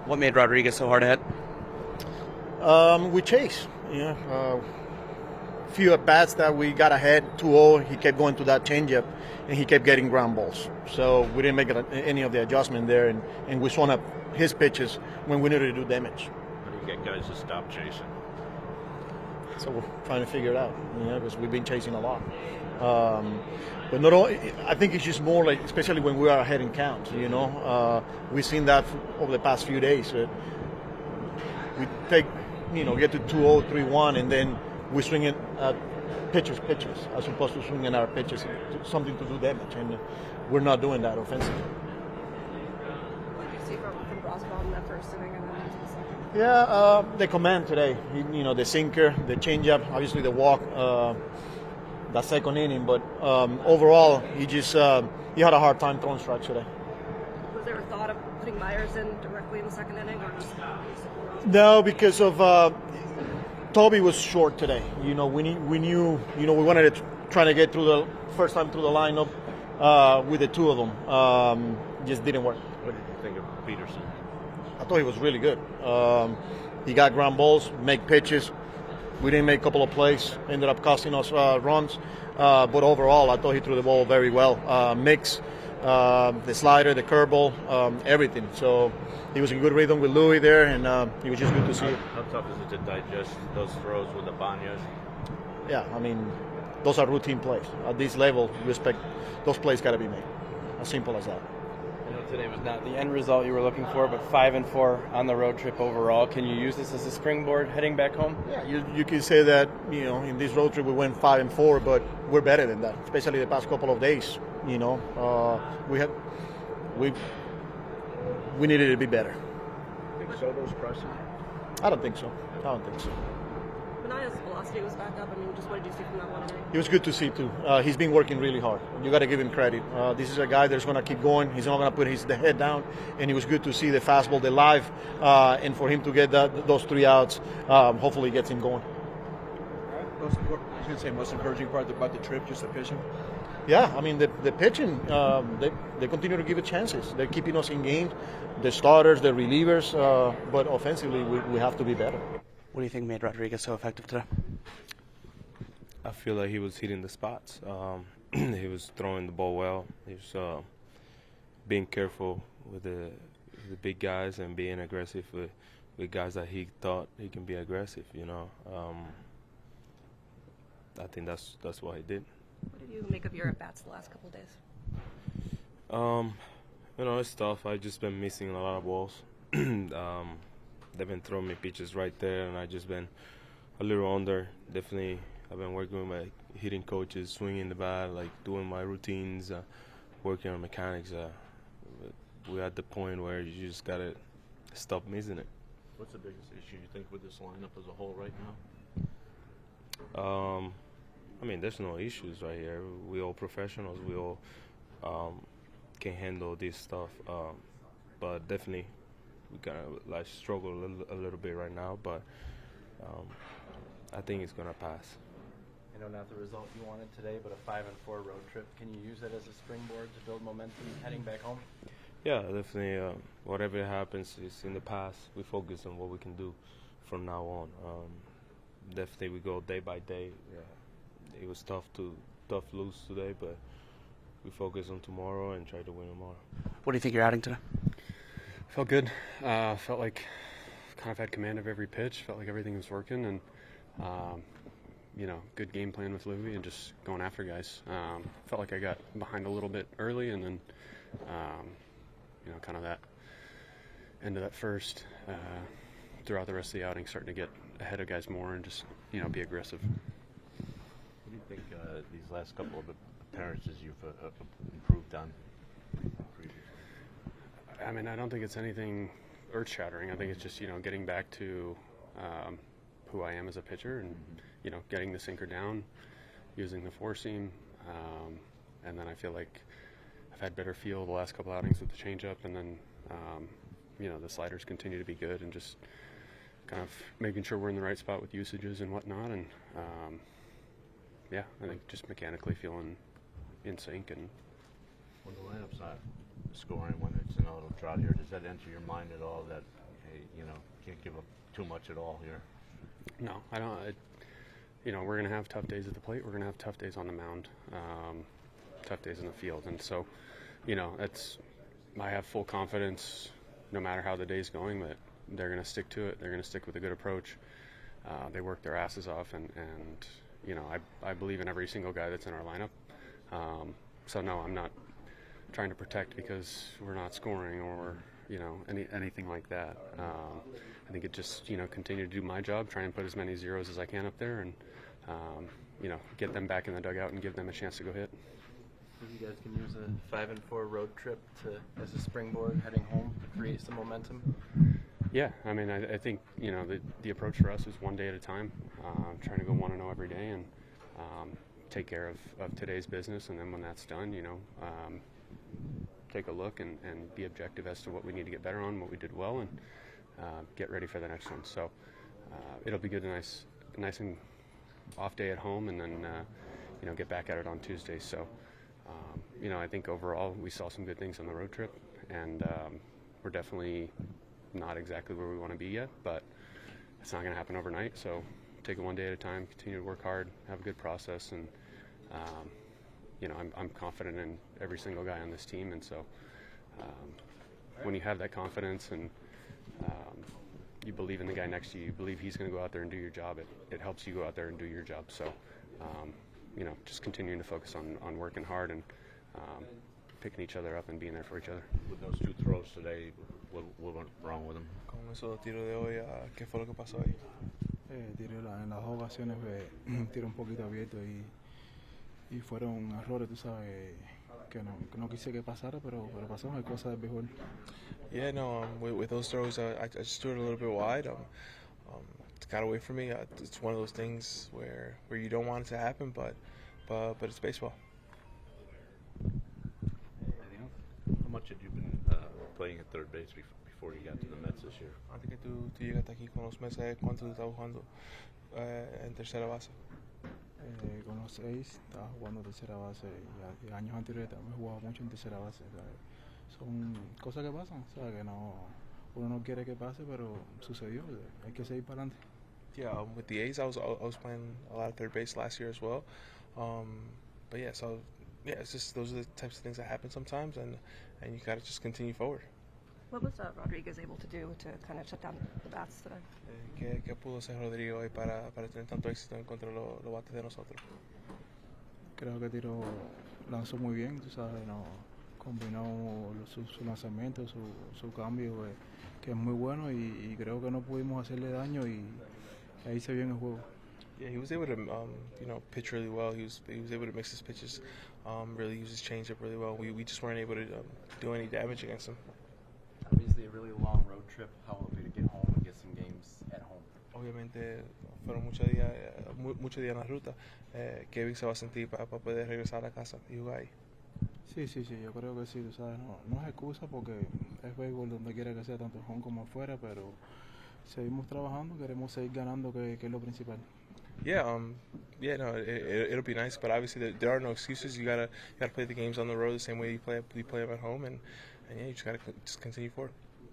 What made Rodriguez so hard to hit? We chased. Few at bats that we got ahead 2-0. He kept going to that changeup, and he kept getting ground balls. So we didn't make any of the adjustment there, and we swung up his pitches when we needed to do damage. How do you get guys to stop chasing? So we're trying to figure it out, because we've been chasing a lot. But not only, I think it's just more like, especially when we are ahead in counts. We've seen that over the past few days. We take, get to 2-0, 3-1, and then we swing it at pitches, as opposed to swinging our pitches, something to do damage, and we're not doing that offensively. What did you see from Broswell in that first inning and then into the second? Yeah, the command today, the sinker, the changeup, obviously the walk, that second inning, but overall, he had a hard time throwing strikes today. Was there a thought of putting Myers in directly in the second inning, or just No, because of Toby was short today. We knew, we wanted to try to get through the first time through the lineup with the two of them. Just didn't work. What did you think of Peterson? I thought he was really good. He got ground balls, make pitches. We didn't make a couple of plays, ended up costing us runs. But overall, I thought he threw the ball very well. Mix, the slider, the curveball, everything. So he was in good rhythm with Louis there, and it was just good to see. How tough is it to digest those throws with the Ibanez? Yeah, those are routine plays. At this level, you expect those plays got to be made. As simple as that. I know today was not the end result you were looking for, but 5-4 on the road trip overall. Can you use this as a springboard heading back home? Yeah, you can say that, in this road trip we went 5-4, but we're better than that, especially the past couple of days. We needed to be better. Think Soto's pressing? I don't think so. Manaya's velocity was back up. Just what did you see from that one inning? It was good to see too. He's been working really hard. You got to give him credit. This is a guy that's going to keep going. He's not going to put the head down. And it was good to see the fastball, the live, and for him to get those 3 outs. Hopefully, gets him going. Most encouraging part about the trip, just the pitching. Yeah, the pitching, they continue to give it chances. They're keeping us in games. The starters, the relievers, but offensively, we have to be better. What do you think made Rodriguez so effective today? I feel like he was hitting the spots. He was throwing the ball well. He was being careful with the big guys and being aggressive with guys that he thought he can be aggressive. I think that's what he did. What did you make of your at-bats the last couple of days? It's tough. I've just been missing a lot of balls. They've been throwing me pitches right there, and I've just been a little under. Definitely, I've been working with my hitting coaches, swinging the bat, doing my routines, working on mechanics. We're at the point where you just got to stop missing it. What's the biggest issue you think with this lineup as a whole right now? There's no issues right here. We all professionals. We all can handle this stuff. But definitely, we kind of struggle a little bit right now. But I think it's gonna pass. I know not the result you wanted today, but a 5-4 road trip. Can you use that as a springboard to build momentum heading back home? Yeah, definitely. Whatever happens is in the past. We focus on what we can do from now on. Definitely, we go day by day. Yeah. It was tough lose today, but we focus on tomorrow and try to win tomorrow. What do you think you're adding today? Felt good. Felt like kind of had command of every pitch. Felt like everything was working, and good game plan with Louis and just going after guys. Felt like I got behind a little bit early, and then kind of that end of that first. Throughout the rest of the outing, starting to get ahead of guys more and just be aggressive. What do you think these last couple of appearances you've improved on previously? I don't think it's anything earth-shattering. I think it's just getting back to who I am as a pitcher and getting the sinker down, using the four seam, and then I feel like I've had better feel the last couple outings with the changeup, and then the sliders continue to be good, and just kind of making sure we're in the right spot with usages and whatnot, and I think just mechanically feeling in sync. And when the lineup's not scoring, when it's in a little drought here, does that enter your mind at all that can't give up too much at all here. No, I don't. We're going to have tough days at the plate. We're going to have tough days on the mound, tough days in the field. And so, I have full confidence no matter how the day's going that they're going to stick to it. They're going to stick with a good approach. They work their asses off, and I believe in every single guy that's in our lineup. So no, I'm not trying to protect because we're not scoring or anything like that. I think it just continue to do my job, try and put as many zeros as I can up there, and get them back in the dugout and give them a chance to go hit. You guys can use a 5-4 road trip as a springboard heading home to create some momentum. Yeah, I mean, I think the approach for us is one day at a time, trying to go 1-0 every day and take care of today's business, and then when that's done, take a look and be objective as to what we need to get better on, what we did well, and get ready for the next one. So it'll be good, nice and off day at home, and then get back at it on Tuesday. So I think overall we saw some good things on the road trip, and we're definitely not exactly where we want to be yet, but it's not going to happen overnight. So take it one day at a time, continue to work hard, have a good process, and I'm confident in every single guy on this team. And so when you have that confidence and you believe in the guy next to you, you believe he's going to go out there and do your job, it helps you go out there and do your job. So just continuing to focus on working hard and picking each other up and being there for each other. With those two throws today, what went wrong with them? Con esos dos tiros de hoy, ¿qué fue lo que pasó ahí? En las dos ocasiones tiré un poquito abierto y fueron errores, tú sabes, que no quise que pasara, pero pasó, hay cosas del béisbol. Yeah, no, with those throws, I just threw it a little bit wide. It got away from me. It's one of those things where you don't want it to happen, but it's baseball. How much had you been playing at third base before you got to the Mets this year? Antes que tú llegaste aquí con los Mets, ¿cuánto tú estabas jugando en tercera base? Con los 6 estaba jugando tercera base y años anteriores también he jugado mucho en tercera base, ¿sabes? Son cosas que pasan, ¿sabes? Que uno no quiere que pase, pero sucedió, hay que seguir para adelante. Yeah, with the A's, I was playing a lot of third base last year as well. But yeah, so yeah, it's just those are the types of things that happen sometimes, and you gotta just continue forward. What was Rodriguez able to do to kind of shut down the bats today? ¿Qué pudo hacer Rodrigo hoy para tener tanto éxito en contra de los bates de nosotros? Creo que lanzó muy bien, tú sabes, combinó su lanzamiento, su cambio, que es muy bueno, y creo que no pudimos hacerle daño y ahí se vio en el juego. Yeah, he was able to pitch really well. He was able to mix his pitches, really use his changeup really well. We just weren't able to do any damage against him. Obviously a really long road trip. How will it be to get home and get some games at home? Obviamente fueron muchos días en la ruta. Kevin se va a sentir para poder regresar a casa y jugar ahí. Sí, yo creo que sí, tú sabes, no es excusa porque es béisbol donde quiera que sea, tanto home como afuera, pero seguimos trabajando, queremos seguir ganando, que es lo principal. Yeah, no, it'll be nice, but obviously there are no excuses. You gotta play the games on the road the same way you play them at home, and yeah, you just gotta just continue forward.